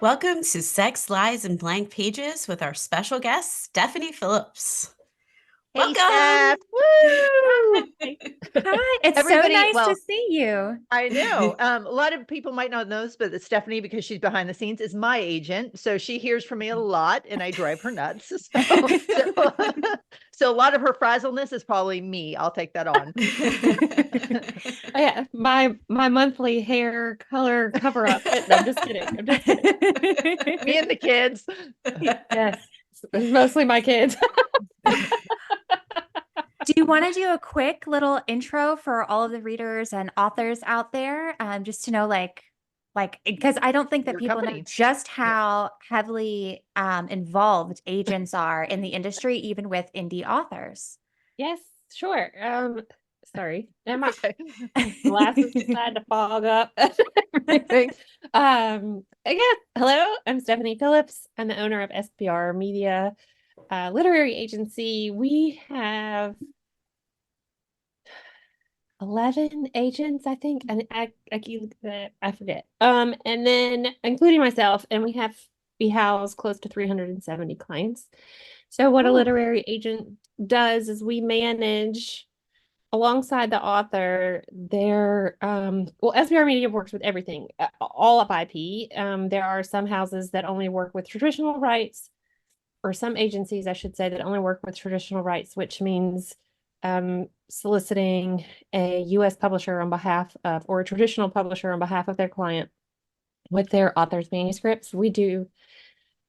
Welcome to Sex, Lies, and Blank Pages with our special guest, Stephanie Phillips. Hey, Welcome. Steph. Woo! Hi, it's so Everybody, nice to well, see you. I know. A lot of people might not know this, but Stephanie, because she's behind the scenes, is my agent. So she hears from me a lot and I drive her nuts. So a lot of her frazzleness is probably me. I'll take that on. Yeah, my monthly hair color cover up. No, I'm just kidding. I'm just kidding. Me and the kids. Yes, it's mostly my kids. Do you want to do a quick little intro for all of the readers and authors out there, just to know, because I don't think that Your people know company. just how heavily involved agents are in the industry, even with indie authors. Yes, sure. Sorry, and my Okay. glasses decided to fog up everything. Again, hello, I'm Stephanie Phillips. I'm the owner of SBR Media, literary agency. We have 11 agents, I think, and I forget. And then including myself, and we house close to 370 clients. So what a literary agent does is we manage alongside the author their SBR Media works with everything, all of IP. There are some houses that only work with traditional rights, or some agencies, I should say, that only work with traditional rights, which means soliciting a U.S. publisher on behalf of, or a traditional publisher on behalf of their client with their author's manuscripts. We do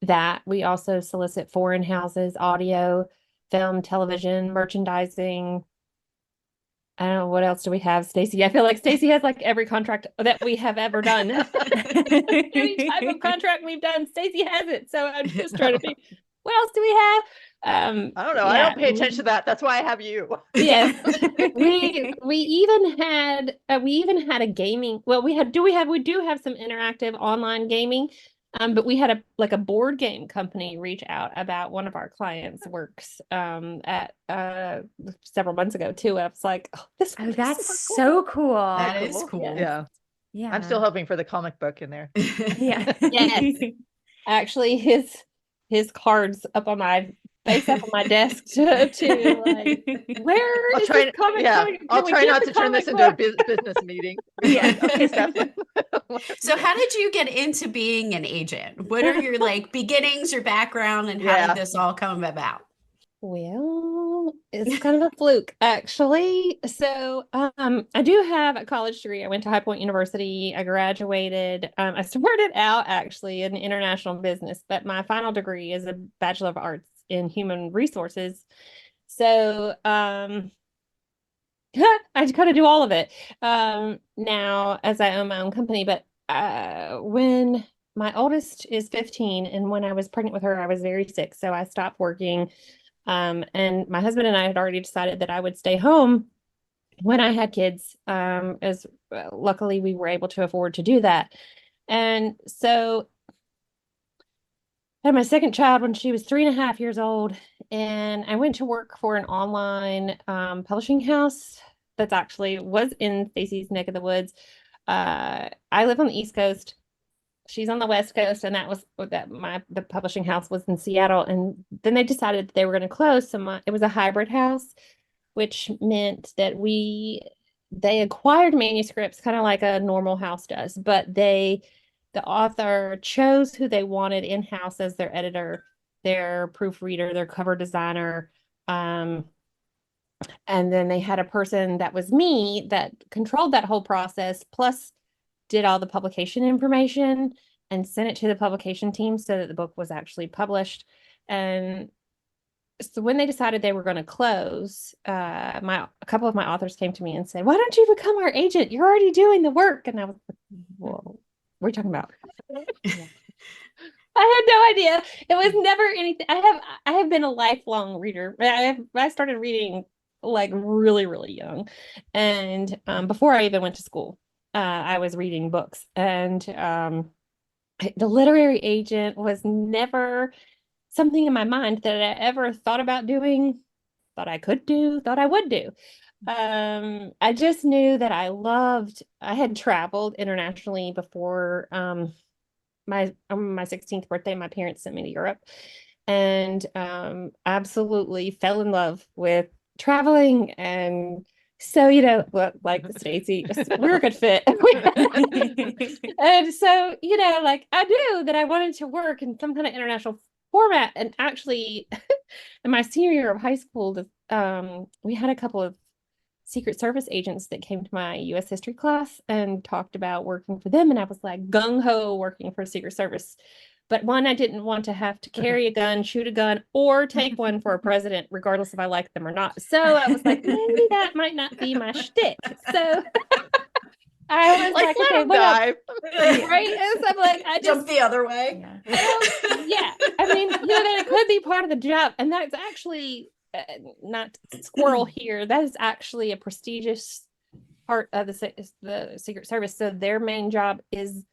that. We also solicit foreign houses, audio, film, television, merchandising. I don't know, what else do we have, Stacey? I feel like Stacey has like every contract that we have ever done. Every type of contract we've done, Stacey has it. So I'm just trying to think, what else do we have? I don't know. I don't pay attention to that. That's why I have you. Yes. we even had a gaming. Well, we do have some interactive online gaming. But we had a board game company reach out about one of our clients' works at several months ago too. I was like, oh, That's so cool. That is cool. Yeah. Yeah. I'm still hoping for the comic book in there. Yeah. Yes. Actually, his cards up on my desk to like, where I'll is try, this comic yeah, coming? I'll Can we try get not the to turn comic this into a book? business meeting. Yeah. Okay, Steph. So how did you get into being an agent? What are your beginnings, your background, and how Yeah. did this all come about? Well, it's kind of a fluke, actually. So, I do have a college degree. I went to High Point University. I graduated. I started out actually in international business, but my final degree is a Bachelor of Arts in Human Resources. So, I kind of do all of it now as I own my own company. But when my oldest is 15, and when I was pregnant with her, I was very sick, so I stopped working. And my husband and I had already decided that I would stay home when I had kids, as luckily we were able to afford to do that. And so I had my second child when she was 3.5 years old, and I went to work for an online publishing house that's actually was in Stacey's neck of the woods. I live on the East Coast. She's on the West Coast, and the publishing house was in Seattle. And then they decided that they were going to close. So it was a hybrid house, which meant that they acquired manuscripts kind of like a normal house does, but the author chose who they wanted in-house as their editor, their proofreader, their cover designer. And then they had a person that was me that controlled that whole process, plus did all the publication information and sent it to the publication team so that the book was actually published. And so when they decided they were going to close, a couple of my authors came to me and said, "Why don't you become our agent? You're already doing the work." And I was like, "Whoa, what are you talking about?" I had no idea. It was never anything. I have been a lifelong reader. I started reading like really, really young. And before I even went to school, I was reading books. And the literary agent was never something in my mind that I ever thought about doing, thought I could do, thought I would do. I just knew that I had traveled internationally before on my 16th birthday, my parents sent me to Europe, and absolutely fell in love with traveling. And so, well, like Stacey, we're a good fit. And so, like I knew that I wanted to work in some kind of international format. And actually, in my senior year of high school, we had a couple of Secret Service agents that came to my US history class and talked about working for them. And I was like gung-ho working for Secret Service. But one, I didn't want to have to carry a gun, shoot a gun, or take one for a president, regardless if I liked them or not. So I was like, maybe that might not be my shtick. So I was like, let okay, him what else? die. Right? And so I'm like, I Jump just, the other way. yeah. I mean, that it could be part of the job. And that's actually not squirrel here. That is actually a prestigious part of the Secret Service. So their main job is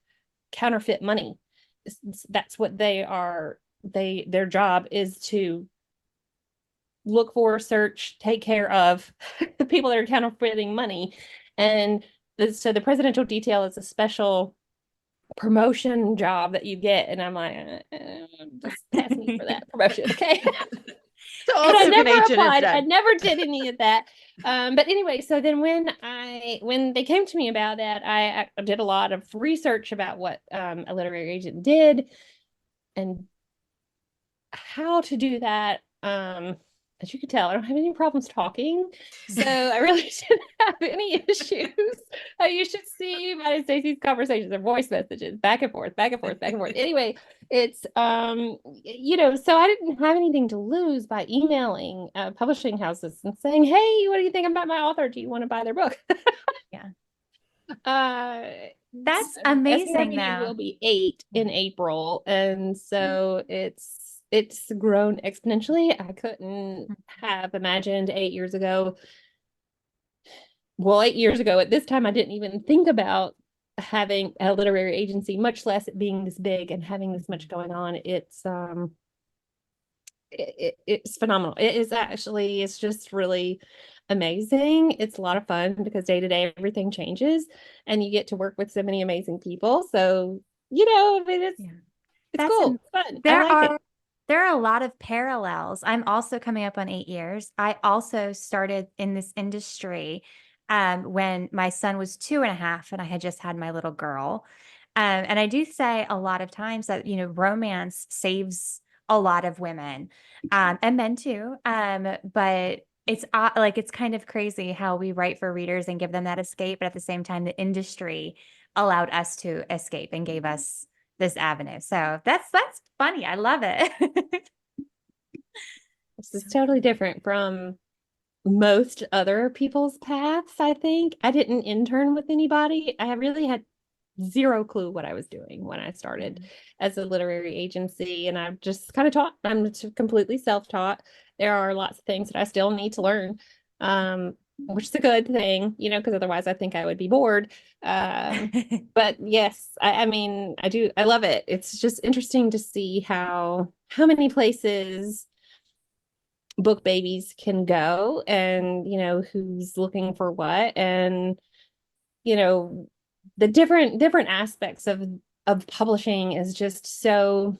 counterfeit money. That's what they are. Their job is to look for, search, take care of the people that are counterfeiting money. And so the presidential detail is a special promotion job that you get. And I'm like, just pass me for that promotion, okay? So And I also an never agent applied. instead. I never did any of that. But anyway, so then when they came to me about that, I did a lot of research about what a literary agent did and how to do that. As you can tell, I don't have any problems talking, so I really shouldn't have any issues. You should see mine and Stacey's conversations and voice messages back and forth, back and forth, back and forth. Anyway, it's so I didn't have anything to lose by emailing publishing houses and saying, "Hey, what do you think about my author? Do you want to buy their book?" Yeah. That's SBR amazing Media though. will be 8 in April, and so it's grown exponentially. I couldn't have imagined 8 years ago. Well, 8 years ago at this time, I didn't even think about having a literary agency, much less it being this big and having this much going on. It's it's phenomenal. It's just really amazing. It's a lot of fun because day to day everything changes and you get to work with so many amazing people. So, I mean, it's That's cool. It's fun. There I like are it. there are a lot of parallels. I'm also coming up on 8 years. I also started in this industry when my son was 2.5 and I had just had my little girl. And I do say a lot of times that, romance saves a lot of women and men too. But it's kind of crazy how we write for readers and give them that escape, but at the same time, the industry allowed us to escape and gave us this avenue. So that's funny. I love it. This is totally different from most other people's paths, I think. I didn't intern with anybody. I really had zero clue what I was doing when I started as a literary agency. And I've just kind of taught. I'm completely self-taught. There are lots of things that I still need to learn, which is a good thing, because otherwise I think I would be bored. But yes, I mean, I love it. It's just interesting to see how many places book babies can go and, who's looking for what and, the different aspects of publishing is just so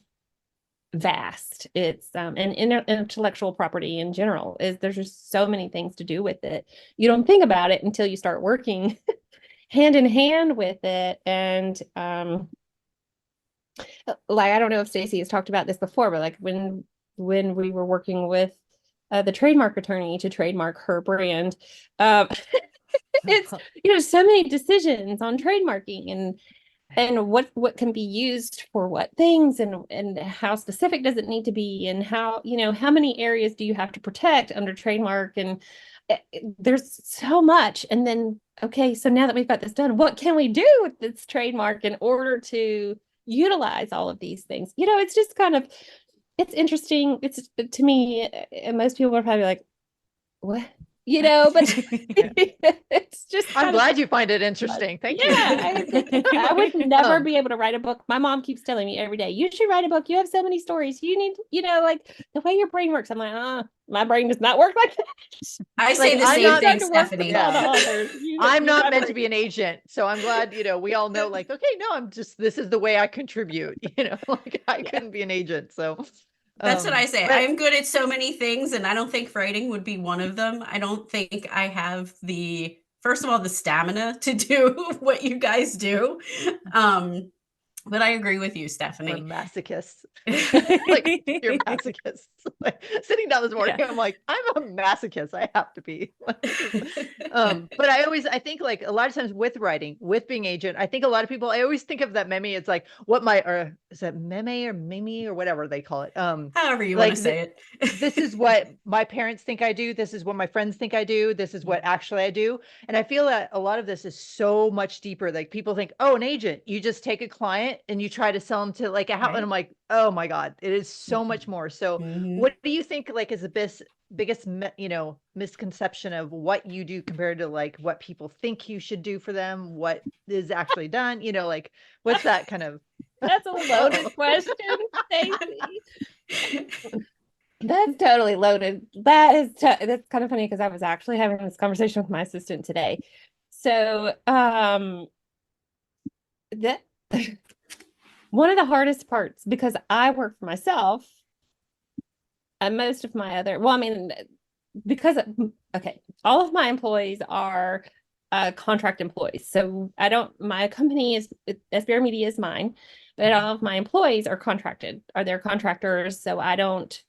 vast. It's and intellectual property in general there's just so many things to do with it. You don't think about it until you start working hand in hand with it. And like I don't know if Stacey has talked about this before, but like when we were working with the trademark attorney to trademark her brand, it's so many decisions on trademarking and what can be used for what things and how specific does it need to be and how how many areas do you have to protect under trademark, and there's so much. And then okay, so now that we've got this done, what can we do with this trademark in order to utilize all of these things? It's just kind of, it's interesting. It's, to me, and most people are probably like, what you know, but it's just I'm kind of glad you find it interesting. Thank you. I would never Um, be able to write a book. My mom keeps telling me every day, you should write a book. You have so many stories. You need, you know, like the way your brain works. I'm like, my brain does not work like that. I Like, say the I'm same not thing, To work with Stephanie. all the Yeah. authors. I'm not my meant to brain- be an agent. So I'm glad, we all know like, okay, no, this is the way I contribute, like I Yeah. couldn't be an agent. So That's what I say. but I'm good at so many things, and I don't think writing would be one of them. I don't think I have first of all, the stamina to do what you guys do. But I agree with you, we're Stephanie. masochists. Like you're masochists. Like sitting down this morning, I'm like, I'm a masochist. I have to be. But I think like a lot of times with writing, with being agent, I think a lot of people, I always think of that meme. It's like or is it meme or mimi or whatever they call it? However you want Like to say it. this is what my parents think I do. This is what my friends think I do. This is what actually I do. And I feel that a lot of this is so much deeper. Like people think, oh, an agent, you just take a client and you try to sell them to like a house. Right. And I'm like, oh my God, it is so much more. So Mhm. what do you think like is the biggest, misconception of what you do compared to like what people think you should do for them? What is actually done? Like what's that kind of? That's a loaded question, Stacey. That's totally loaded. That's kind of funny because I was actually having this conversation with my assistant today. So, that one of the hardest parts because I work for myself and most of my other, well, I mean, because okay, all of my employees are contract employees. So my company is SBR Media is mine, but all of my employees are they're contractors. So I don't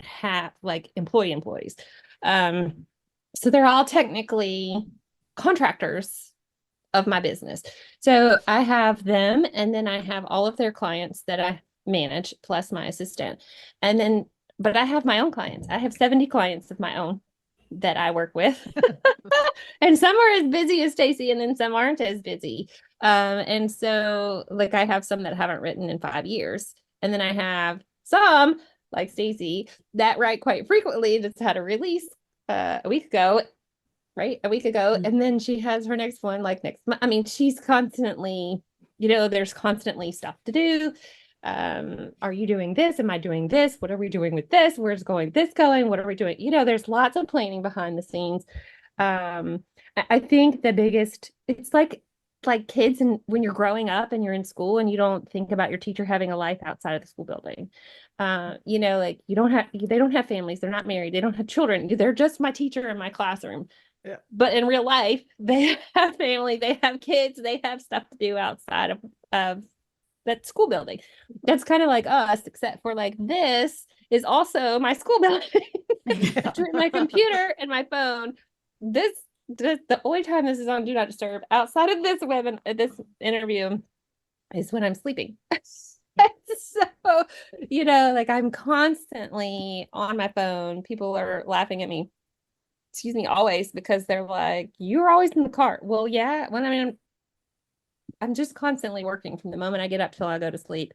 have like employees. So they're all technically contractors of my business. So I have them, and then I have all of their clients that I manage, plus my assistant. But I have my own clients. I have 70 clients of my own that I work with. And some are as busy as Stacey, and then some aren't as busy. And so like I have some that haven't written in 5 years. And then I have some like Stacey that write quite frequently, just had a release a week ago. Right. A week ago. Mm. And then she has her next one like next month. I mean, she's constantly, there's constantly stuff to do. Are you doing this? Am I doing this? What are we doing with this? Where's this going? What are we doing? There's lots of planning behind the scenes. I think the biggest, it's like kids, and when you're growing up and you're in school and you don't think about your teacher having a life outside of the school building. Like they don't have families, they're not married, they don't have children, they're just my teacher in my classroom. Yeah. But in real life, they have family, they have kids, they have stuff to do outside of that school building. That's kind of like us, except for like this is also my school building. Between my computer and my phone, the only time this is on Do Not Disturb outside of this interview is when I'm sleeping. So, like I'm constantly on my phone. People are laughing at me, excuse me, always, because they're like, you're always in the car. Well, yeah, I'm just constantly working from the moment I get up till I go to sleep.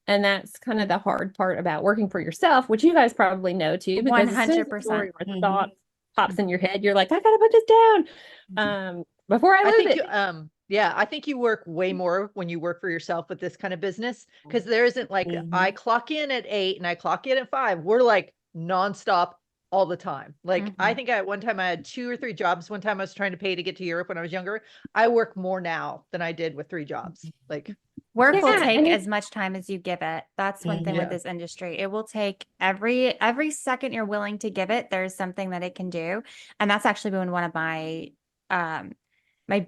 And that's kind of the hard part about working for yourself, which you guys probably know too, because 100%. story or thought pops in your head, you're like, I gotta put this down before I lose it. Yeah, I think you work way more when you work for yourself with this kind of business, because there isn't like I clock in at 8 and I clock in at 5. We're like nonstop all the time. Like I think at one time I had 2 or 3 jobs. One time I was trying to pay to get to Europe when I was younger. I work more now than I did with 3 jobs. Like Work will Yeah, take and as much time as you give it. That's one thing with Yeah. this industry. It will take every second you're willing to give it, there's something that it can do. And that's actually been one of my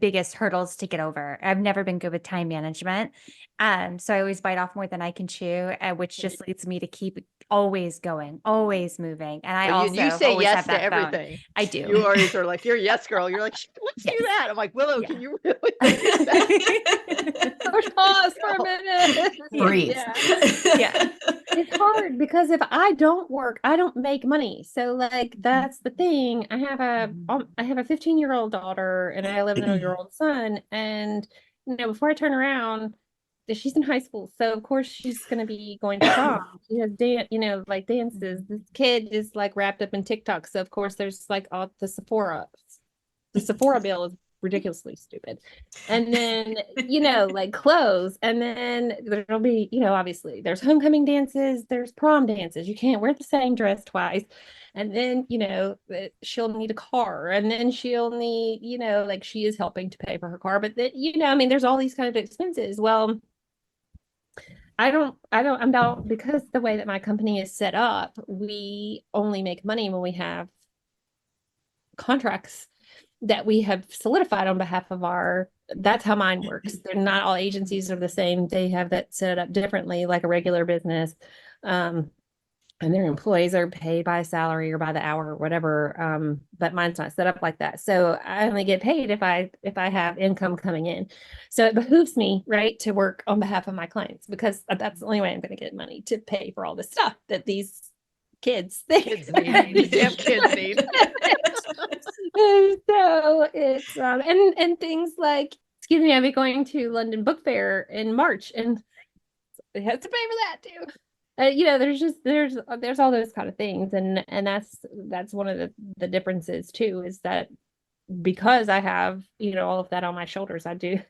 biggest hurdles to get over. I've never been good with time management. So I always bite off more than I can chew, which just leads me to keep always going, always moving. And I But also you say always yes have to that phone. everything. I do. You always are like, you're a yes girl. You're like, let's do Yes. that. I'm like, Willow, Yeah. can you really do that? Push pause for a minute. Breathe. Yeah. Yeah. It's hard because if I don't work, I don't make money. So like that's the thing. I have a 15-year-old daughter and an 11-year-old son, and before I turn around, she's in high school, so of course she's going to be going to prom. She has like dances. This kid is like wrapped up in TikTok, so of course there's like all the Sephora. The Sephora bill is ridiculously stupid. And then, like clothes. And then there'll be, obviously there's homecoming dances, there's prom dances. You can't wear the same dress twice. And then, she'll need a car. And then she'll need, like she is helping to pay for her car. But that, there's all these kind of expenses. Well, I'm not, because the way that my company is set up, we only make money when we have contracts that we have solidified on behalf of that's how mine works. They're not all agencies are the same. They have that set up differently, like a regular business. And their employees are paid by salary or by the hour or whatever. But mine's not set up like that. So I only get paid if I have income coming in. So it behooves me, right, to work on behalf of my clients, because that's the only way I'm going to get money to pay for all the stuff that these kids need. Kids need. And so it's and things like, excuse me, I'll be going to London Book Fair in March, and it has to pay for that too. There's all those kind of things, and that's one of the differences too, is that because I have all of that on my shoulders, I do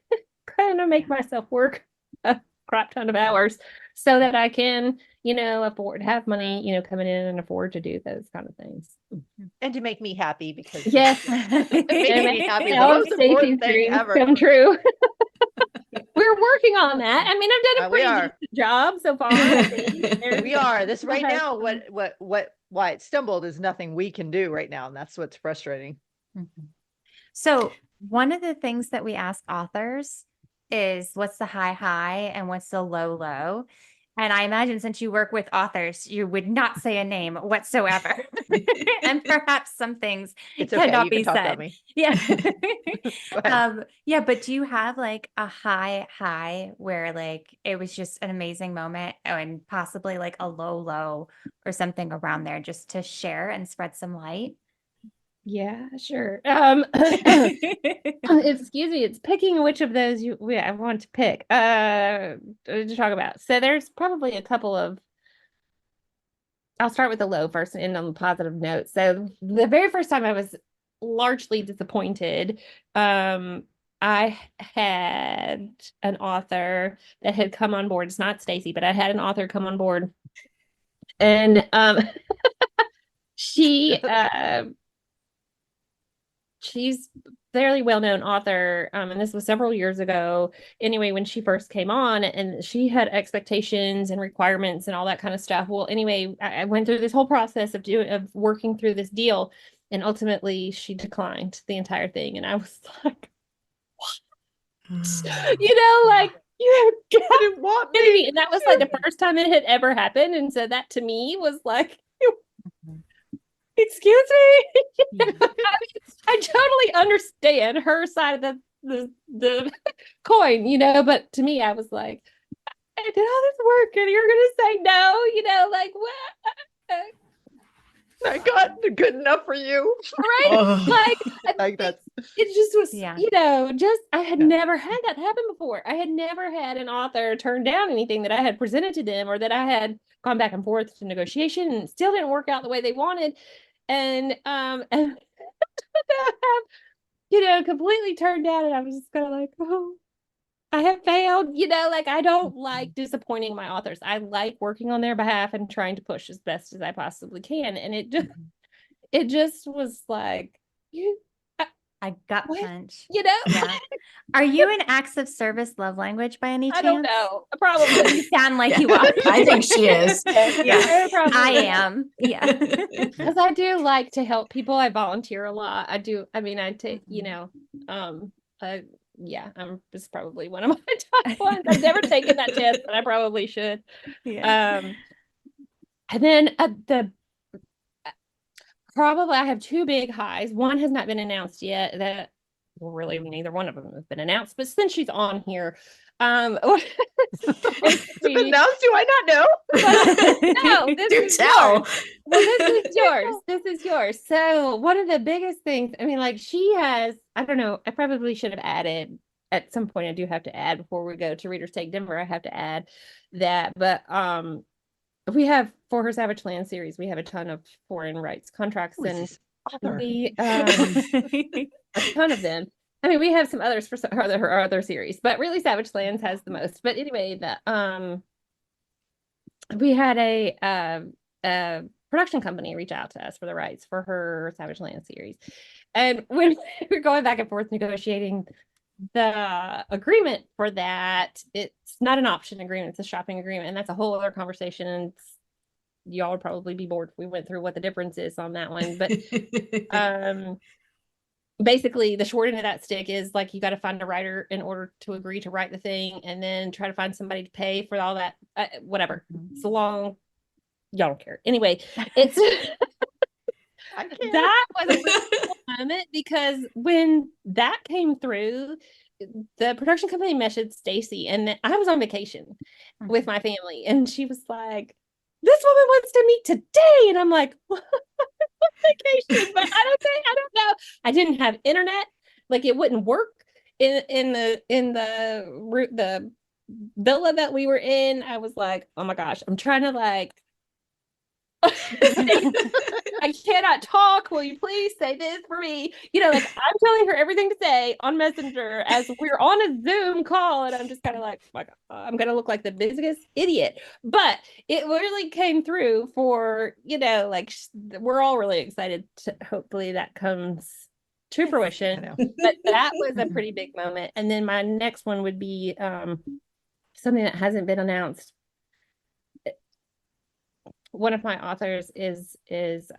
kind of make myself work a crap ton of hours so that I can afford to have money coming in and afford to do those kind of things. And to make me happy, because yes, making me happy is the most important thing ever. Come true. We're working on that. I mean, I've done a pretty decent job so far. We are. This right now, why it stumbled is nothing we can do right now, and that's what's frustrating. So one of the things that we ask authors is, what's the high and what's the low? And I imagine, since you work with authors, you would not say a name whatsoever. And perhaps some things cannot be said. Yeah. Yeah. But do you have like a high where like it was just an amazing moment, and possibly like a low or something around there, just to share and spread some light? Yeah, sure. Excuse me, it's picking which of those I want to pick to talk about. So there's probably a couple of, I'll start with the low first and end on a positive note. So the very first time I was largely disappointed, I had an author that had come on board. It's not Stacey, but I had an author come on board, and she's fairly well-known author, and this was several years ago anyway, when she first came on, and she had expectations and requirements and all that kind of stuff. Well, anyway, I went through this whole process of working through this deal, and ultimately she declined the entire thing, and I was like, what? Like, you didn't want me. And that was like the first time it had ever happened, and so that to me was like, excuse me. I totally understand her side of the coin, but to me, I was like, I did all this work and you're gonna say no, like what? I got good enough for you, right? Like that's it just was, I had never had that happen before. I had never had an author turn down anything that I had presented to them, or that I had gone back and forth to negotiation and still didn't work out the way they wanted. And completely turned down, and I was just kind of like, oh, I have failed. Like, I don't like disappointing my authors. I like working on their behalf and trying to push as best as I possibly can. And it just was like, I gut punch. Yeah. Are you an acts of service love language by any chance? I don't know. Probably. You sound like you are. I think she is. Yeah, I am. Yeah. Because I do like to help people. I volunteer a lot. I do. I mean, I take, it's probably one of my top ones. I've never taken that test, but I probably should. Yeah. And then probably I have two big highs. One has not been announced yet. Really, neither one of them have been announced. But since she's on here, announced, do I not know? No, this is yours. Well, this is yours. This is yours. So one of the biggest things, I mean, like, she has, I don't know, I probably should have added at some point I do have to add before we go to Reader's Take Denver, I have to add that. But we have, for her Savage Land series, we have a ton of foreign rights contracts, and we a ton of them. I mean, we have some others for her other series, but really Savage Lands has the most. But anyway, we had a production company reach out to us for the rights for her Savage Land series. And when we were going back and forth negotiating the agreement for that, it's not an option agreement, it's a shopping agreement. And that's a whole other conversation. And y'all would probably be bored if we went through what the difference is on that one. But basically the short end of that stick is like, you got to find a writer in order to agree to write the thing, and then try to find somebody to pay for all that, whatever. It's a long, y'all don't care. Anyway, it's that was a really cool moment, because when that came through, the production company messaged Stacey, and I was on vacation with my family, and she was like, "This woman wants to meet today," and I'm like, "What?" Vacation, but I don't know. I didn't have internet, like it wouldn't work in the villa that we were in. I was like, oh my gosh, I'm trying to like I cannot talk. Will you please say this for me? You know, like I'm telling her everything to say on Messenger as we're on a Zoom call, and I'm just kind of like, oh my God, I'm gonna look like the biggest idiot. But it really came through for, you know, like we're all really excited to hopefully that comes to fruition. But that was a pretty big moment. And then my next one would be something that hasn't been announced. One of my authors has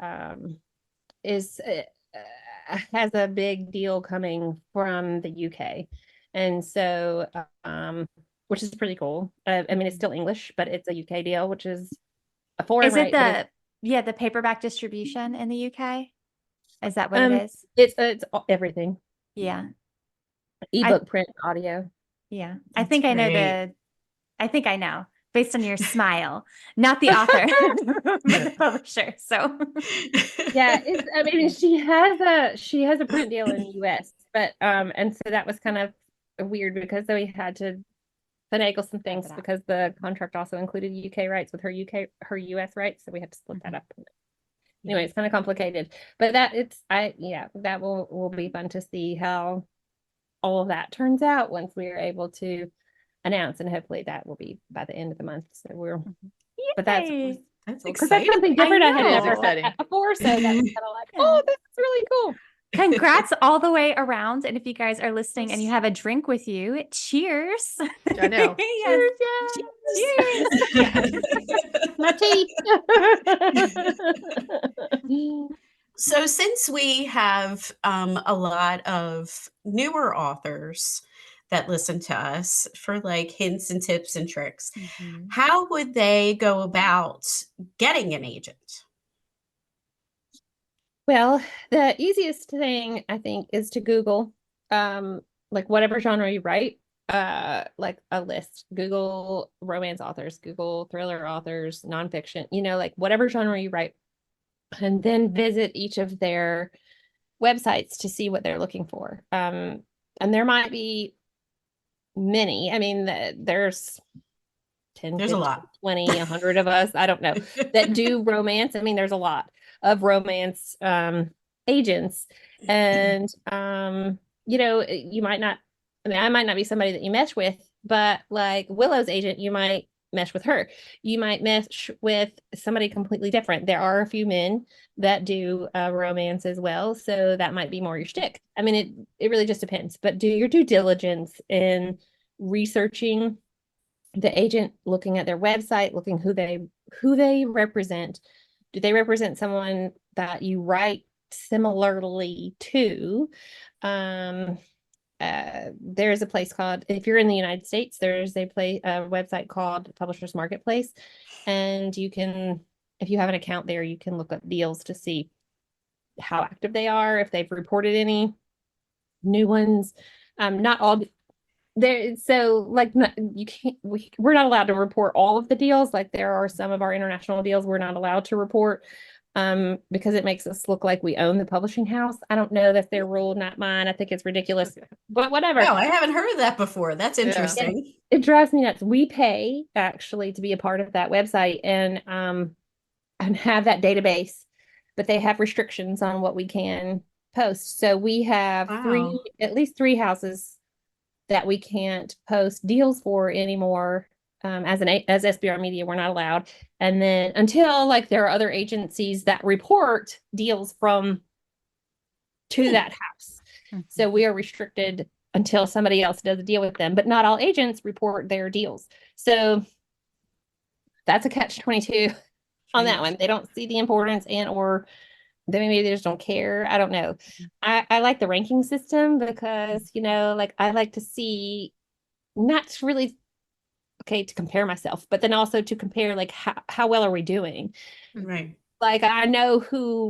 a big deal coming from the UK, and so which is pretty cool. I mean, it's still English, but it's a UK deal, which is a foreign. Is it the paperback distribution in the UK? Is that what it is? It's everything. Yeah, Ebook, print, audio. Yeah, That's I think I know great. I think I know based on your smile, not the author, but the publisher. So yeah, I mean, she has a print deal in the US, but and so that was kind of weird because we had to finagle some things because the contract also included UK rights with her US rights, so we had to split that up. Anyway, it's kind of complicated, but that will be fun to see how all of that turns out once we are able to announce, and hopefully that will be by the end of the month. So but that's exciting. That's something different I had never exciting. had before. So that's kind of like, oh, this is really cool. congrats all the way around. And if you guys are listening and you have a drink with you, cheers. I know. Cheers. My tea. So since we have a lot of newer authors that listen to us for like hints and tips and tricks, how would they go about getting an agent? Well, the easiest thing I think is to Google like whatever genre you write, like a list. Google romance authors, Google thriller authors, nonfiction, you know, like whatever genre you write, and then visit each of their websites to see what they're looking for. And there might be many. I mean, there's 10, There's 15, a lot. 20, 100 of us, I don't know, that do romance. I mean, there's a lot of romance agents, and you know, you might not, I mean, I might not be somebody that you mesh with, but like Willow's agent, you might mesh with her. You might mesh with somebody completely different. There are a few men that do romance as well, so that might be more your shtick. I mean, it really just depends, but do your due diligence in researching the agent, looking at their website, looking who they represent. Do they represent someone that you write similarly to? There's a place called, if you're in the United States, there's a website called Publishers Marketplace, and you can, if you have an account there, you can look up deals to see how active they are, if they've reported any new ones. Not all there, so like you can't, we're not allowed to report all of the deals. Like there are some of our international deals we're not allowed to report, because it makes us look like we own the publishing house. I don't know, that's their rule, not mine. I think it's ridiculous, but whatever. Wow, I haven't heard of that before. That's interesting. It drives me nuts. We pay actually to be a part of that website and have that database, but they have restrictions on what we can post. So we have Wow. at least three houses that we can't post deals for anymore. As SBR Media, we're not allowed. And then until like there are other agencies that report deals to that house. So we are restricted until somebody else does a deal with them, but not all agents report their deals. So that's a catch-22 on that one. They don't see the importance or maybe they just don't care. I don't know. I like the ranking system because, like I like to see not really to compare myself, but then also to compare like how well are we doing? Right. Like I know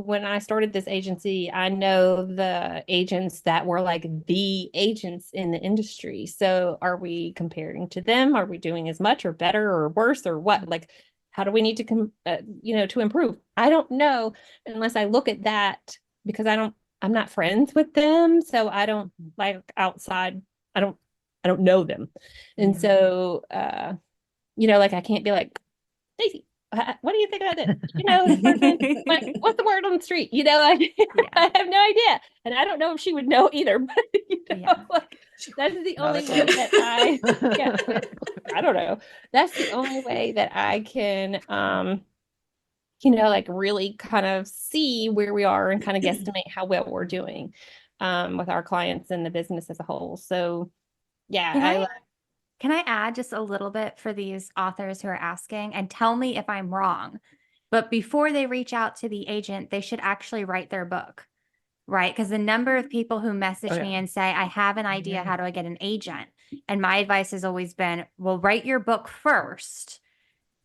when I started this agency, I know the agents that were like the agents in the industry. So are we comparing to them? Are we doing as much or better or worse or what? Like, how do we need to, to improve? I don't know unless I look at that because I'm not friends with them. So I don't like outside. I don't know them. And so, like I can't be like, Stacey, what do you think about this? What's the word on the street? I have no idea. And I don't know if she would know either, but like, that's the only way that I don't know. That's the only way that I can, like really kind of see where we are and kind of guesstimate how well we're doing with our clients and the business as a whole. So yeah, Can I add just a little bit for these authors who are asking, and tell me if I'm wrong, but before they reach out to the agent, they should actually write their book, right? Because the number of people who message me and say, I have an idea, how do I get an agent? And my advice has always been, well, write your book first.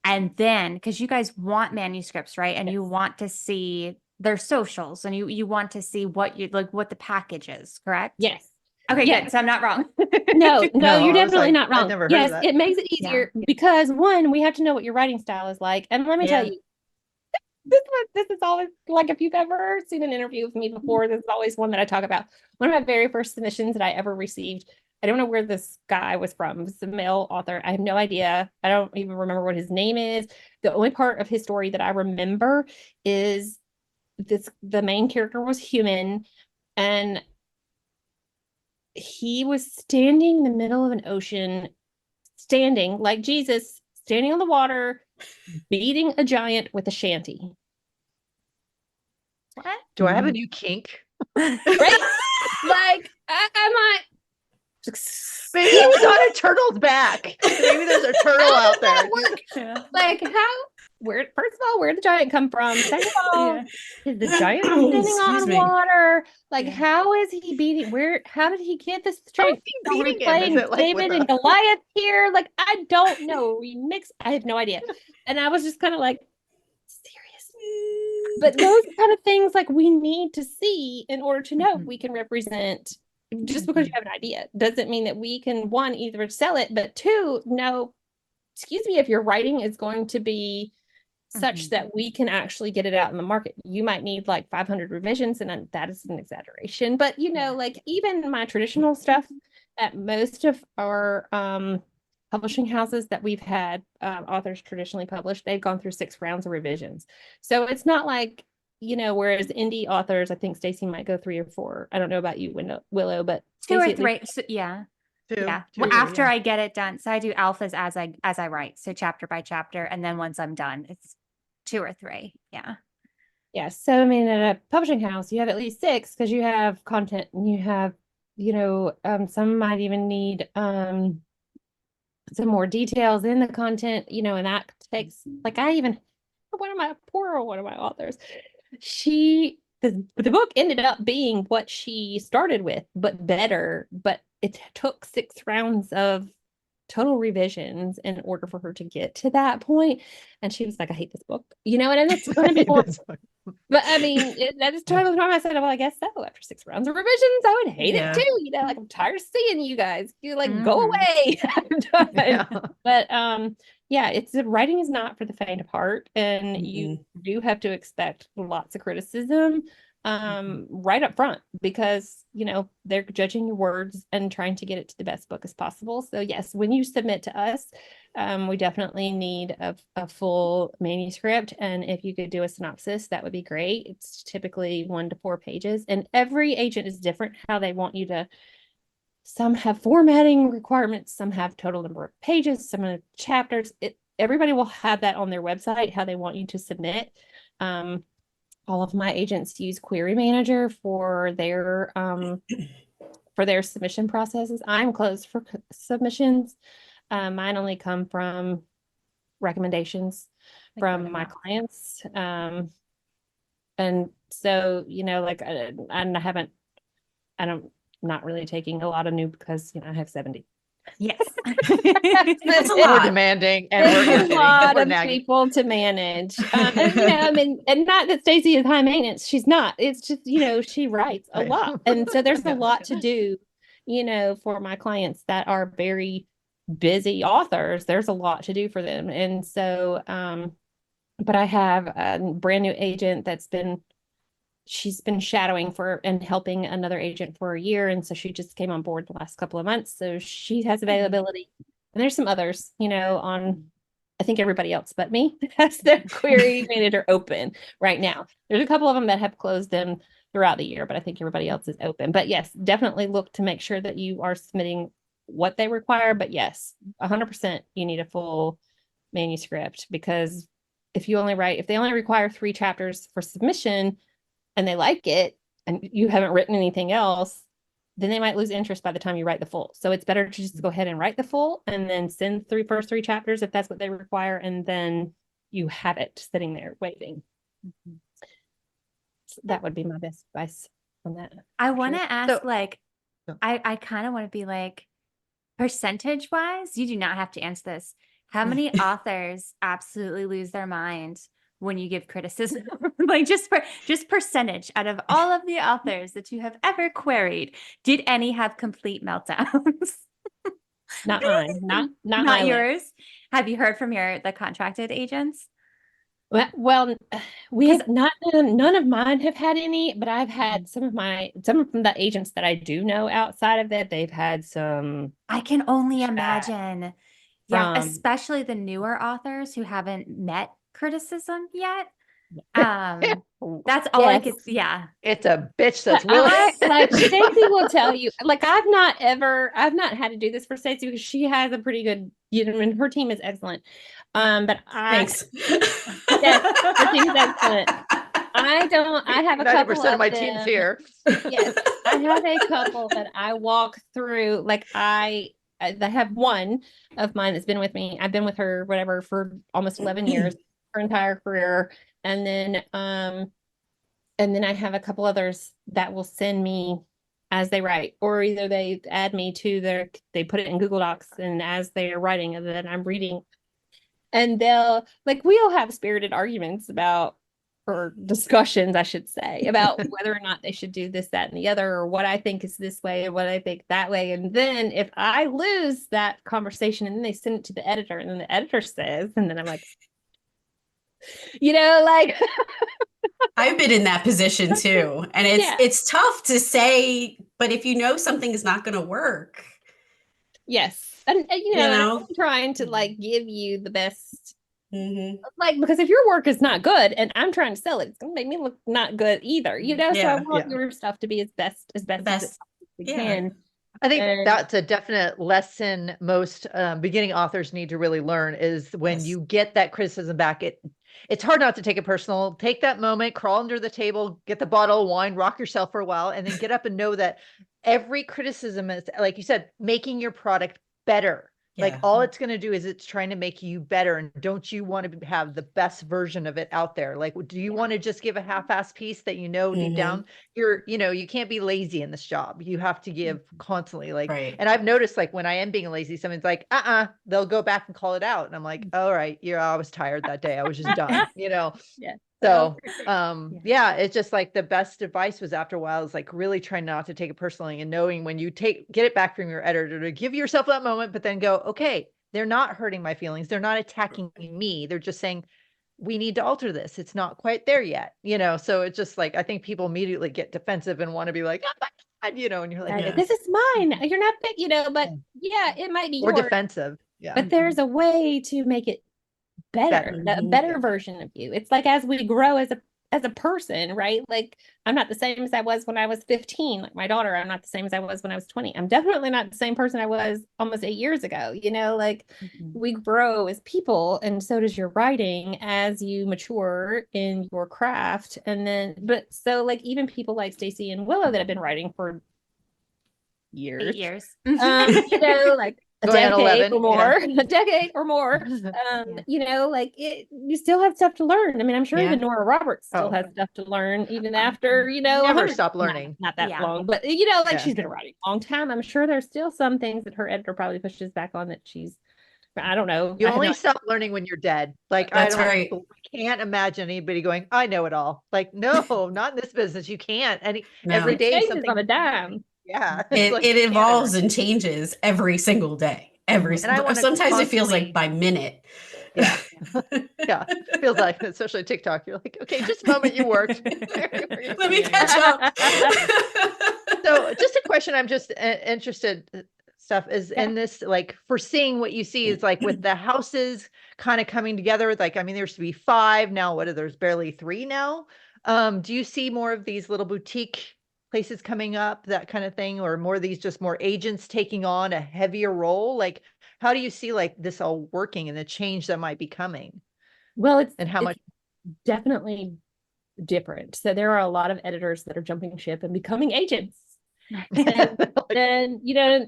And then, because you guys want manuscripts, right? And you want to see their socials and you want to see what the package is, correct? Yes. Okay, good. So I'm not wrong. No, you're definitely not wrong. I've never heard yes, of that. It makes it easier because one, we have to know what your writing style is like. And let me tell you, this is always like, if you've ever seen an interview with me before, this is always one that I talk about. One of my very first submissions that I ever received, I don't know where this guy was from. It's a male author. I have no idea. I don't even remember what his name is. The only part of his story that I remember is the main character was human and he was standing in the middle of an ocean, standing like Jesus, standing on the water, beating a giant with a shanty. What? Do I have a new kink? Right? Like, I'm like, maybe it's on a turtle's back. Maybe there's a turtle out there. Yeah. Like, first of all, where'd the giant come from? Second of all, is the giant standing on water? Like, how is he beating? How did he get this strength? Are we playing David and Goliath here? Like, I don't know. I have no idea. And I was just kind of like, serious. But those kind of things, like, we need to see in order to know if we can represent. Just because you have an idea doesn't mean that we can, one, either sell it, but two, no, excuse me, if your writing is going to be such that we can actually get it out in the market, you might need like 500 revisions, and that is an exaggeration. But like even my traditional stuff at most of our publishing houses that we've had authors traditionally published, they've gone through 6 rounds of revisions. So it's not like, whereas indie authors, I think Stacey might go 3 or 4. I don't know about you, Willow, but 2 or Stacey, 3. So, yeah. Two, Well, after I get it done. So I do alphas as I write. So chapter by chapter. And then once I'm done, it's 2 or 3. Yeah. Yeah. So, I mean, at a publishing house, you have at least 6 because you have content and you have, some might even need some more details in the content, and that takes, like, one of my authors, the book ended up being what she started with, but better, but it took 6 rounds of total revisions in order for her to get to that point. And she was like, I hate this book, and it's going to be more, but I mean, that is totally wrong. I said, well, I guess so. After 6 rounds of revisions, I would hate it too. Like, I'm tired of seeing you guys. You like, go away. I'm done. But, yeah, writing is not for the faint of heart, and you Mm-mm. do have to expect lots of criticism right up front, because they're judging your words and trying to get it to the best book as possible. So yes, when you submit to us, we definitely need a full manuscript, and if you could do a synopsis, that would be great. It's typically 1 to 4 pages, and every agent is different how they want you to. Some have formatting requirements, some have total number of pages, some have chapters. Everybody will have that on their website, how they want you to submit. All of my agents use Query Manager for their submission processes. I'm closed for submissions. Mine only come from recommendations from my clients. And so, like, I'm not really taking a lot of new, because, I have 70. Yes. That's a We're lot. demanding and we're It's a irritating. lot We're of nagging. people to manage. And not that Stacey is high maintenance. She's not. It's just, she writes a Right. lot. And so there's a Yeah. lot to do, for my clients that are very busy authors. There's a lot to do for them. And so, but I have a brand new agent she's been shadowing for and helping another agent for a year. And so she just came on board the last couple of months. So she has availability. And there's some others, on, I think everybody else but me has their Query Manager open right now. There's a couple of them that have closed them throughout the year, but I think everybody else is open. But yes, definitely look to make sure that you are submitting what they require. But yes, 100% you need a full manuscript, because if they only require 3 chapters for submission, and they like it, and you haven't written anything else, then they might lose interest by the time you write the full. So it's better to just go ahead and write the full and then send first 3 chapters if that's what they require, and then you have it sitting there waiting. So that would be my best advice on that. I want to ask, So- I kind of want to be like, percentage wise, you do not have to answer this. How many authors absolutely lose their mind when you give criticism? Like just percentage out of all of the authors that you have ever queried, did any have complete meltdowns? Not mine, not Not my list. yours. Have you heard from the contracted agents? Well, we have not, none of mine have had any, but I've had some of the agents that I do know outside of that, they've had some. I can only pushback imagine. Yeah, from- especially the newer authors who haven't met criticism yet. That's all I could. Yes. Yeah. It's a bitch that's But willing. like Stacey will tell you, like I've not had to do this for Stacey, because she has a pretty good, and her team is excellent. But Thanks. Yes, her team is excellent. I have a 90% couple of of my team's them. here. Yes, I have a couple that I walk through. Like I have one of mine that's been with me. I've been with her, whatever, for almost 11 years, her entire career. And then I have a couple others that will send me as they write, or either they add me to they put it in Google Docs, and as they are writing, and then I'm reading, and we'll have spirited arguments or discussions, I should say, about whether or not they should do this, that, and the other, or what I think is this way and what I think that way. And then if I lose that conversation, and then they send it to the editor, and then the editor says, and then I'm like, I've been in that position too. And it's tough to say, but if you know something is not going to work. Yes. And I'm trying to give you the best, because if your work is not good and I'm trying to sell it, it's going to make me look not good either, so I want your stuff to be as best as it can. I think that's a definite lesson most beginning authors need to really learn, is when you get that criticism back, it's hard not to take it personal. Take that moment, crawl under the table, get the bottle of wine, rock yourself for a while, and then get up and know that every criticism is, like you said, making your product better. Like all it's going to do is it's trying to make you better. And don't you want to have the best version of it out there? Like, do you want to just give a half-assed piece that deep down you can't be lazy in this job. You have to give constantly. And I've noticed when I am being lazy, someone's like, they'll go back and call it out. And I'm like, all right, I was tired that day. I was just done, Yeah. So, it's just the best advice was, after a while, is really trying not to take it personally, and knowing when you get it back from your editor to give yourself that moment, but then go, okay, they're not hurting my feelings. They're not attacking me. They're just saying, we need to alter this. It's not quite there yet, so it's just like, I think people immediately get defensive and want to be like, oh my God, and you're like, Yeah. This is mine. You're not big, but yeah, it might be or yours, defensive. Yeah. but there's a way to make it better, a Mhm. better version of you. It's like as we grow as a person, right? Like I'm not the same as I was when I was 15. Like my daughter, I'm not the same as I was when I was 20. I'm definitely not the same person I was almost 8 years ago. Like we grow as people, and so does your writing as you mature in your craft. And then, but so like even people like Stacey and Willow that have been writing for 8 years, years. like a Going on decade 11, or more, a decade or more. Yeah. Like you still have stuff to learn. I mean, I'm sure Yeah. even Nora Roberts still Oh. has stuff to learn, even after, Never 100 stop learning. not that Yeah. long, but like Yeah. she's been writing a long time. I'm sure there's still some things that her editor probably pushes back on that I don't know. You I have only no- stop learning when you're dead. Like, That's I right. can't imagine anybody going, I know it all. Like, no, not in this business. You can't. No. Every it day changes something on a dime. Yeah. It's It like, it you can't evolves imagine. and changes every single day. And I wanna Sometimes it feels constantly- like by minute. Yeah. Yeah. Feels like, especially TikTok, you're like, okay, just a moment, you worked. Let me catch up. So just a question, I'm just interested, Steph, is Yeah. in this, like, foreseeing what you see is like with the houses kind of coming together, like, I mean, there used to be 5, now there's barely 3 now. Do you see more of these little boutique places coming up, that kind of thing, or more of these just more agents taking on a heavier role? Like, how do you see like this all working and the change that might be coming? Well, it's And how much? definitely different. So there are a lot of editors that are jumping ship and becoming agents. And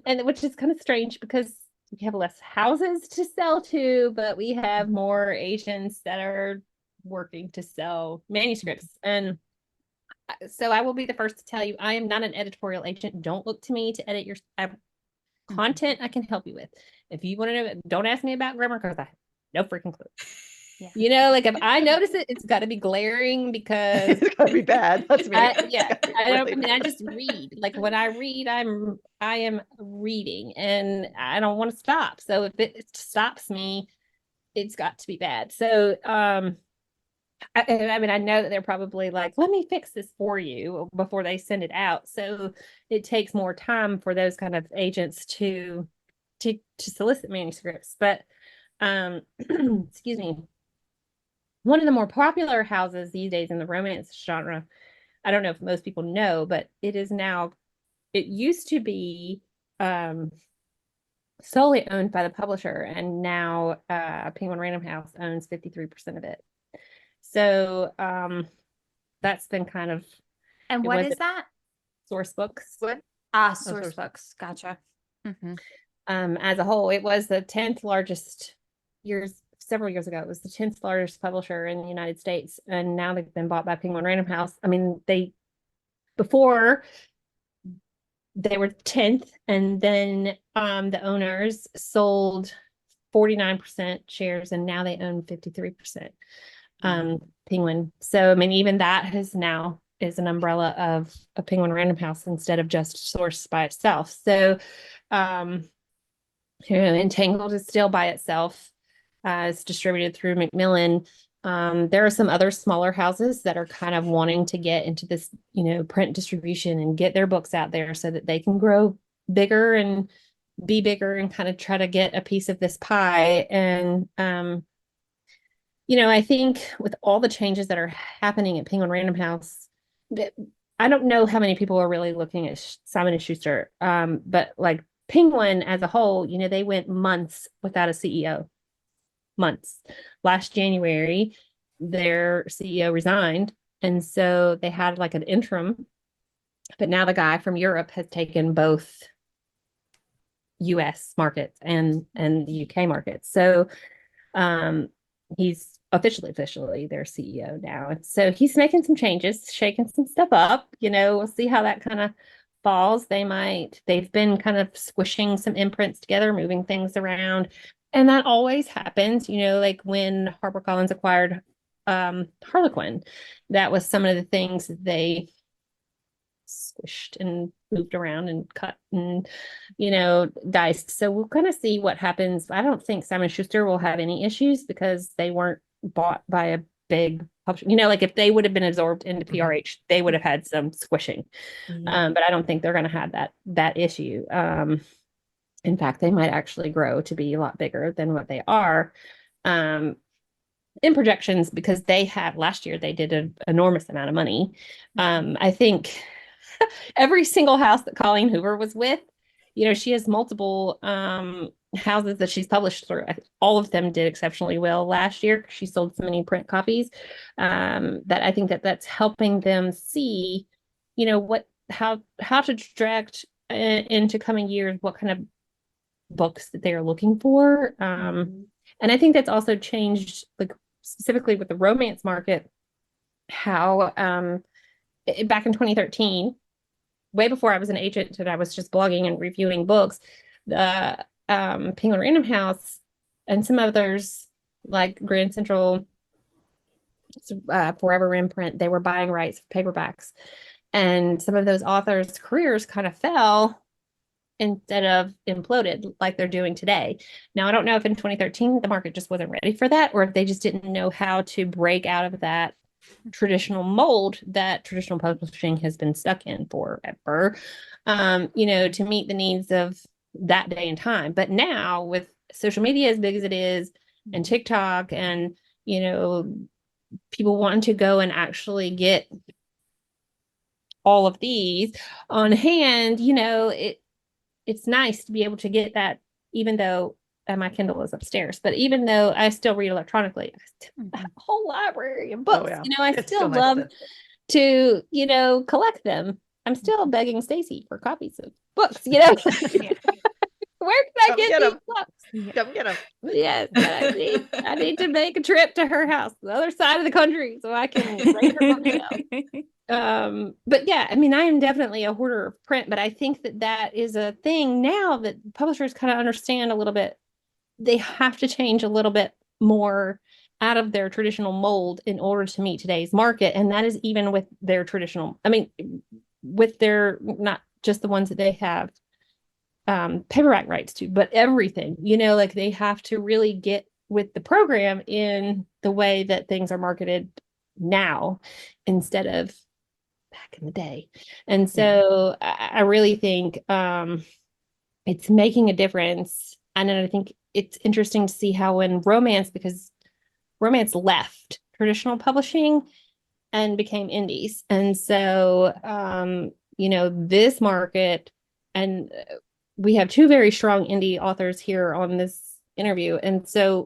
and which is kind of strange because we have less houses to sell to, but we have more agents that are working to sell manuscripts. And so I will be the first to tell you, I am not an editorial agent. Don't look to me to edit your content. I can help you with. If you want to know, don't ask me about grammar because I have no freaking clue. Yeah. Like if I notice it, it's got to be glaring because It's gotta be bad. That's me. I Really mean, I bad. just read. Like when I read, I am reading, and I don't want to stop. So if it stops me, it's got to be bad. So I mean, I know that they're probably like, let me fix this for you before they send it out. So it takes more time for those kind of agents to solicit manuscripts. But excuse me. One of the more popular houses these days in the romance genre, I don't know if most people know, but it used to be solely owned by the publisher, and now Penguin Random House owns 53% of it. So that's been kind of. And what is that? Source Books. What? Source Source books. Gotcha. As a whole, it was the 10th largest several years ago. It was the 10th largest publisher in the United States, and now they've been bought by Penguin Random House. I mean, before they were 10th, and then the owners sold 49% shares, and now they own 53% Penguin. So I mean, even that is an umbrella of a Penguin Random House instead of just Source by itself. So Entangled is still by itself. It's distributed through Macmillan. There are some other smaller houses that are kind of wanting to get into this, print distribution and get their books out there so that they can grow bigger and be bigger and kind of try to get a piece of this pie. And, I think with all the changes that are happening at Penguin Random House, I don't know how many people are really looking at Simon & Schuster, but like Penguin as a whole, they went months without a CEO. Months. Last January, their CEO resigned, and so they had like an interim, but now the guy from Europe has taken both US markets and the UK markets. So he's officially their CEO now. And so he's making some changes, shaking some stuff up. We'll see how that kind of falls. They've been kind of squishing some imprints together, moving things around. And that always happens, like when HarperCollins acquired Harlequin. That was some of the things that they squished and moved around and cut and, diced. So we'll kind of see what happens. I don't think Simon Schuster will have any issues because they weren't bought by a big publisher. Like if they would have been absorbed into PRH, they would have had some squishing. But I don't think they're going to have that issue. In fact, they might actually grow to be a lot bigger than what they are. In projections, because last year they did an enormous amount of money. I think every single house that Colleen Hoover was with, she has multiple houses that she's published through. All of them did exceptionally well last year. She sold so many print copies that I think that's helping them see, how to direct into coming years, what kind of books that they are looking for. And I think that's also changed, like specifically with the romance market, how back in 2013, way before I was an agent and I was just blogging and reviewing books, the Penguin Random House and some others like Grand Central, Forever Imprint, they were buying rights for paperbacks. And some of those authors' careers kind of fell instead of imploded like they're doing today. Now, I don't know if in 2013 the market just wasn't ready for that, or if they just didn't know how to break out of that traditional mold that traditional publishing has been stuck in forever, to meet the needs of that day and time. But now with social media as big as it is, and TikTok, and, people wanting to go and actually get all of these on hand, it's nice to be able to get that, even though my Kindle is upstairs, but even though I still read electronically, I still have a whole library of books. I It's still nice love to, collect them. I'm still begging Stacey for copies of books, Where can I get these books? Come get them. Yes, but I need to make a trip to her house, the other side of the country, so I can rate her bookshelf. But yeah, I am definitely a hoarder of print, but I think that is a thing now that publishers kind of understand a little bit. They have to change a little bit more out of their traditional mold in order to meet today's market. And that is even with their traditional, with their, not just the ones that they have paperback rights to, but everything, like they have to really get with the program in the way that things are marketed now instead of back in the day. And so I really think it's making a difference. And then I think it's interesting to see how because romance left traditional publishing and became indies. And so, this market, and we have two very strong indie authors here on this interview. And so,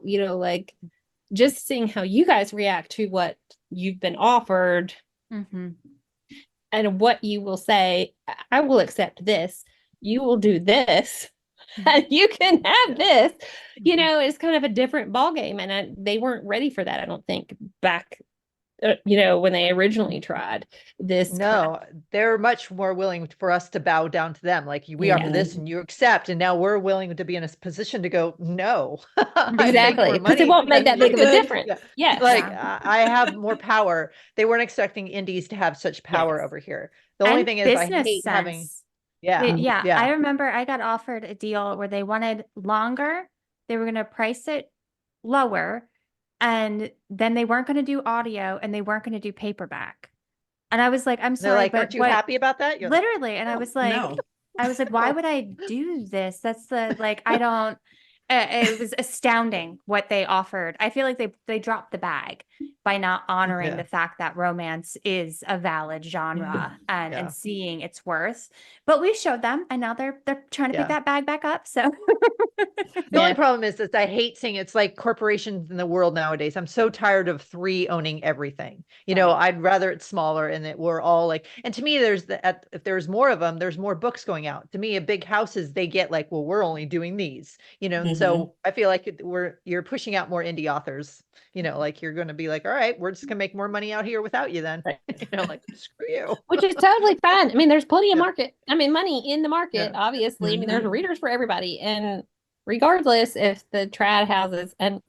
just seeing how you guys react to what you've been offered and what you will say, I will accept this, you will do this, and you can have this, is kind of a different ballgame. And they weren't ready for that, I don't think, back when they originally tried this. No, they're much more willing for us to bow down to them. Like, we offer this and you accept. And now we're willing to be in a position to go, no. Exactly. Because it won't make that big of a difference. Yeah. I have more power. They weren't expecting indies to have such power over here. The only thing is, I hate having. I remember I got offered a deal where they wanted longer. They were going to price it lower. And then they weren't going to do audio and they weren't going to do paperback. And I was like, I'm sorry, like, but aren't you happy about that? You're literally. And I was like, why would I do this? That's I don't, it was astounding what they offered. I feel like they dropped the bag by not honoring the fact that romance is a valid genre and seeing its worth. But we showed them, and now they're trying to pick that bag back up. So the only problem is that I hate seeing it's like corporations in the world nowadays. I'm so tired of 3 owning everything. I'd rather it's smaller and that we're all like. And to me, if there's more of them, there's more books going out. To me, big houses, they get like, well, we're only doing these. So I feel like you're pushing out more indie authors. Like you're going to be like, all right, we're just going to make more money out here without you then. Like, screw you. Which is totally fine. There's plenty of market. Money in the market, obviously. There's readers for everybody. And regardless if the trad houses, and,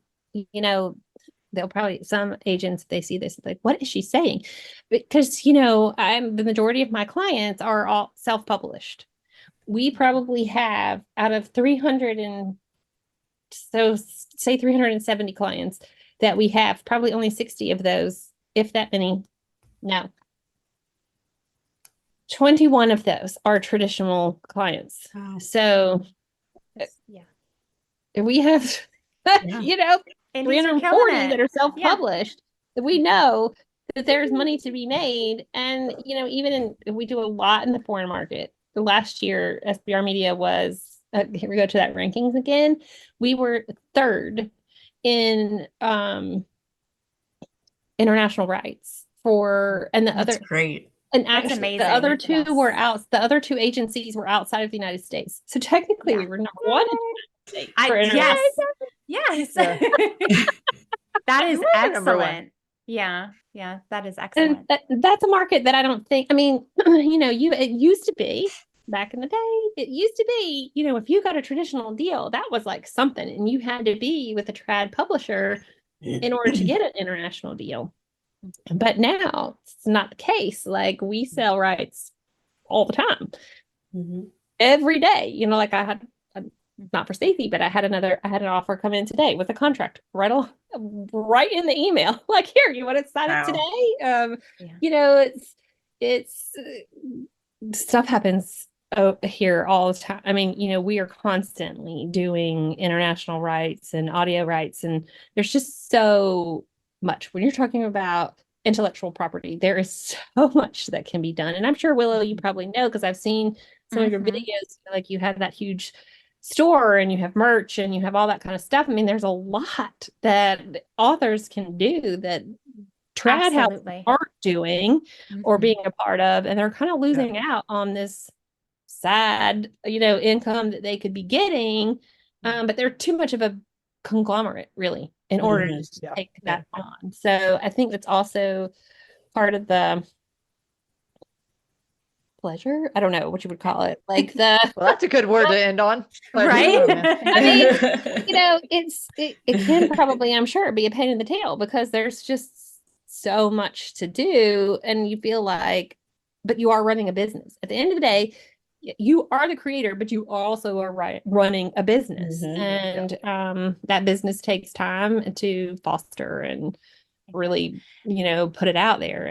they'll probably, some agents, if they see this, like, what is she saying? Because, the majority of my clients are all self-published. We probably have out of 300 and so say 370 clients that we have, probably only 60 of those, if that many, no. 21 of those are traditional clients. Wow. So Yeah. we have, Yeah. Indies are 340 killing that it. are self-published. That we know that there's money to be made. And, even we do a lot in the foreign market. The last year, SBR Media was, here we go to that rankings again. We were third in international rights and the That's other, great. and That's actually the amazing. other two Yes. were out. The other two agencies were outside of the United States. So technically Yeah. we were number one in the United States for Yes. Yeah. That is You were number one. excellent. Yeah. Yeah. That is And excellent. that's a market that I don't think, it used to be back in the day, it used to be, if you got a traditional deal, that was like something, and you had to be with a trad publisher in order to get an international deal. But now it's not the case. Like, we sell rights all the time, every day. Like I had, not for Stacey, but I had an offer come in today with a contract right in the email. Like, here, you want to sign it today? It's stuff happens here all the time. I mean, we are constantly doing international rights and audio rights, and there's just so much when you're talking about intellectual property. There is so much that can be done. And I'm sure, Willow, you probably know, because I've seen some of your videos, like you have that huge store and you have merch and you have all that kind of stuff. I mean, there's a lot that authors can do that trad houses aren't doing or being a part of, and they're kind of losing out on this sad, income that they could be getting. But they're too much of a conglomerate, really, in order to take that on. So I think that's also part of the pleasure. I don't know what you would call it. Like well, that's a good word to end on. Right? I mean, it can probably, I'm sure, be a pain in the tail, because there's just so much to do, and you feel like, but you are running a business. At the end of the day, you are the creator, but you also are running a business, and that business takes time to foster and really, put it out there.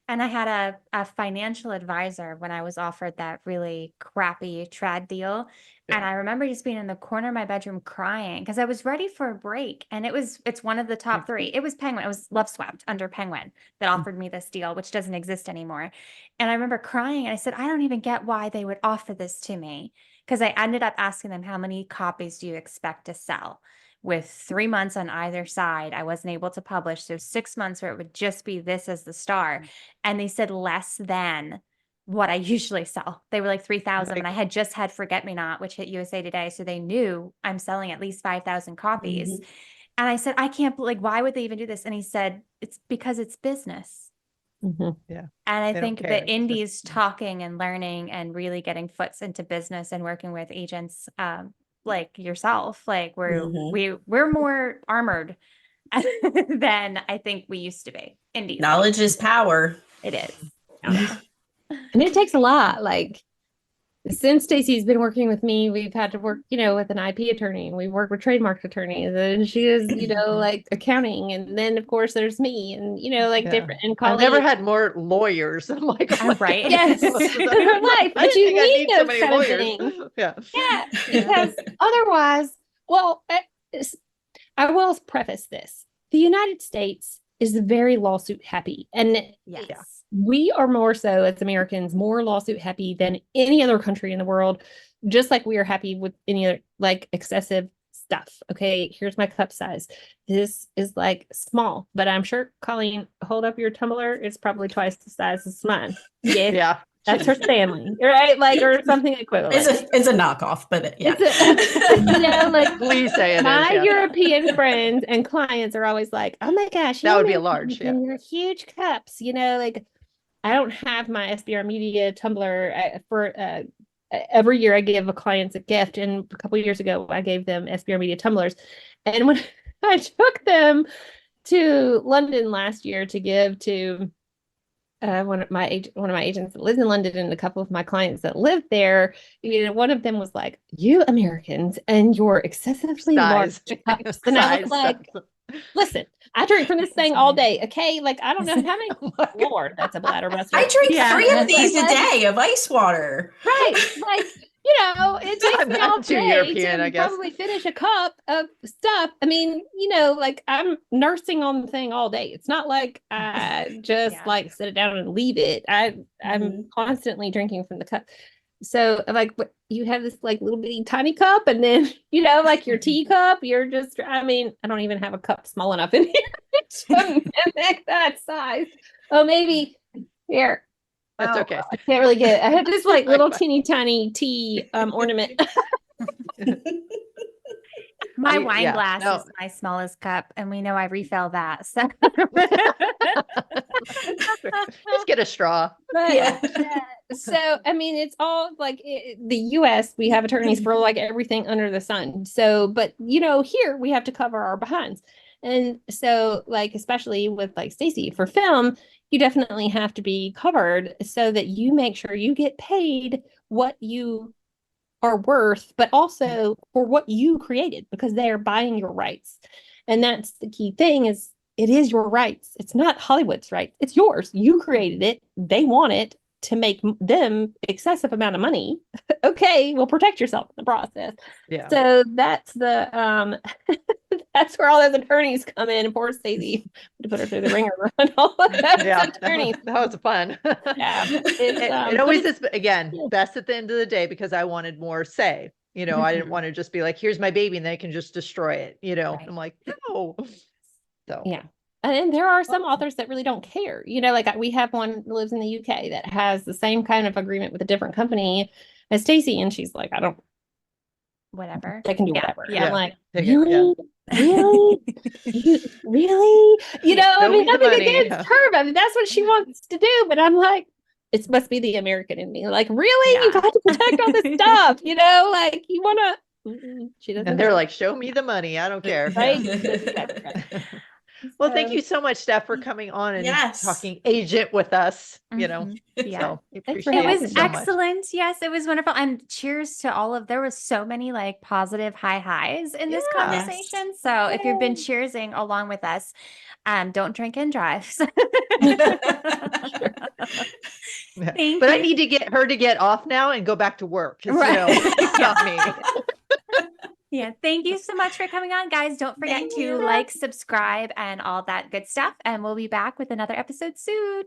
And I had a financial advisor when I was offered that really crappy trad deal. And I remember just being in the corner of my bedroom crying because I was ready for a break. And it's one of the top three. It was Penguin. It was Love Swept under Penguin that offered me this deal, which doesn't exist anymore. And I remember crying and I said, I don't even get why they would offer this to me. Because I ended up asking them, how many copies do you expect to sell? With 3 months on either side, I wasn't able to publish. So 6 months where it would just be this as the star. And they said less than what I usually sell. They were like 3,000. And I had just had Forget Me Not, which hit USA Today. So they knew I'm selling at least 5,000 copies. And I said, I can't, like, why would they even do this? And he said, it's because it's business. Yeah. And I think the indies talking and learning and really getting foots into business and working with agents, like yourself, like we're more armored than I think we used to be. Indies. Knowledge is power. It is. And it takes a lot. Like, since Stacey's been working with me, we've had to work, with an IP attorney, and we work with trademark attorneys, and she is, like accounting. And then of course there's me, and, like different, and I've never had more lawyers. I'm like, right. Yes. Life, but you need those kind of things. Yeah. Because otherwise, well, I will preface this. The United States is very lawsuit happy. And we are more so, as Americans, more lawsuit happy than any other country in the world, just like we are happy with any other, like, excessive stuff. Okay, here's my cup size. This is like small, but I'm sure, Colleen, hold up your tumbler. It's probably twice the size as mine. Yeah. That's her Stanley, right? Like, or something equivalent. It's a knockoff, but yeah. Like, please say it. My European friends and clients are always like, "Oh my gosh, that would be a large, your huge cups." Like, I don't have my SBR Media tumbler for every year. I give a clients a gift, and a couple of years ago, I gave them SBR Media tumblers, and when I took them to London last year to give to one of my agents that lives in London and a couple of my clients that live there. One of them was like, "You Americans and your excessively large cups," and I was like, "Listen, I drink from this thing all day. Okay, like I don't know how many. Lord, that's a bladder buster. I drink Yeah. 3 of these a day of ice water. Right, like it takes me all too day European, I to guess. probably finish a cup of stuff. I mean, like I'm nursing on the thing all day. It's not like I just Yeah. like sit it down and leave it. I'm constantly drinking from the cup. So like you have this like little bitty tiny cup, and then like your tea cup. You're just. I mean, I don't even have a cup small enough in here to mimic that size. Oh, maybe here. That's Oh, okay. I can't really get it. I have this like little teeny tiny tea ornament. My wine yeah, glass no. is my smallest cup, and we know I refill that. So Just get a straw. But, Yeah. so I mean, it's all like the U.S. We have attorneys for like everything under the sun. So, but here we have to cover our behinds, and so like especially with like Stacey for film, you definitely have to be covered so that you make sure you get paid what you are worth, but also for what you created because they are buying your rights, and that's the key thing is. It is your rights. It's not Hollywood's rights. It's yours. You created it. They want it to make them excessive amount of money. Okay, well, protect yourself in the process. Yeah. So that's the that's where all those attorneys come in. And poor Stacey to put her through the ringer and all of those attorneys. That was fun. Yeah, It always is, again, best at the end of the day because I wanted more say. I didn't want to just be like, here's my baby and they can just destroy it. Right. I'm like, no. So yeah. And there are some authors that really don't care. Like we have one that lives in the UK that has the same kind of agreement with a different company as Stacey, and she's like, I don't. whatever. They can do Yeah. whatever. Yeah. I'm like, Take it, really? Really? Really? I Show mean, me the nothing money. against her. I mean, that's what she wants to do. But I'm like, it must be the American in me. Like, really? You Yeah. got to protect all this stuff, like you want to. She doesn't. And they're like, show me the money. I don't care. Right? Yeah. Right. Well, thank you so much, Steph, for coming on and Yes. talking agent with us. Mhm. Yeah. So Thanks for appreciate It having it was me. so much. excellent. Yes, it was wonderful. And cheers to all of, there was so many like positive high highs in this Yeah. conversation. So if you've been cheersing along with us, don't drink and drive. Yeah. Thank But I you. need to get her to get off now and go back to work. 'Cause, Right. not me. Yeah. Thank you so much for coming on, guys. Don't forget Thank to you. like, subscribe, and all that good stuff. And we'll be back with another episode soon.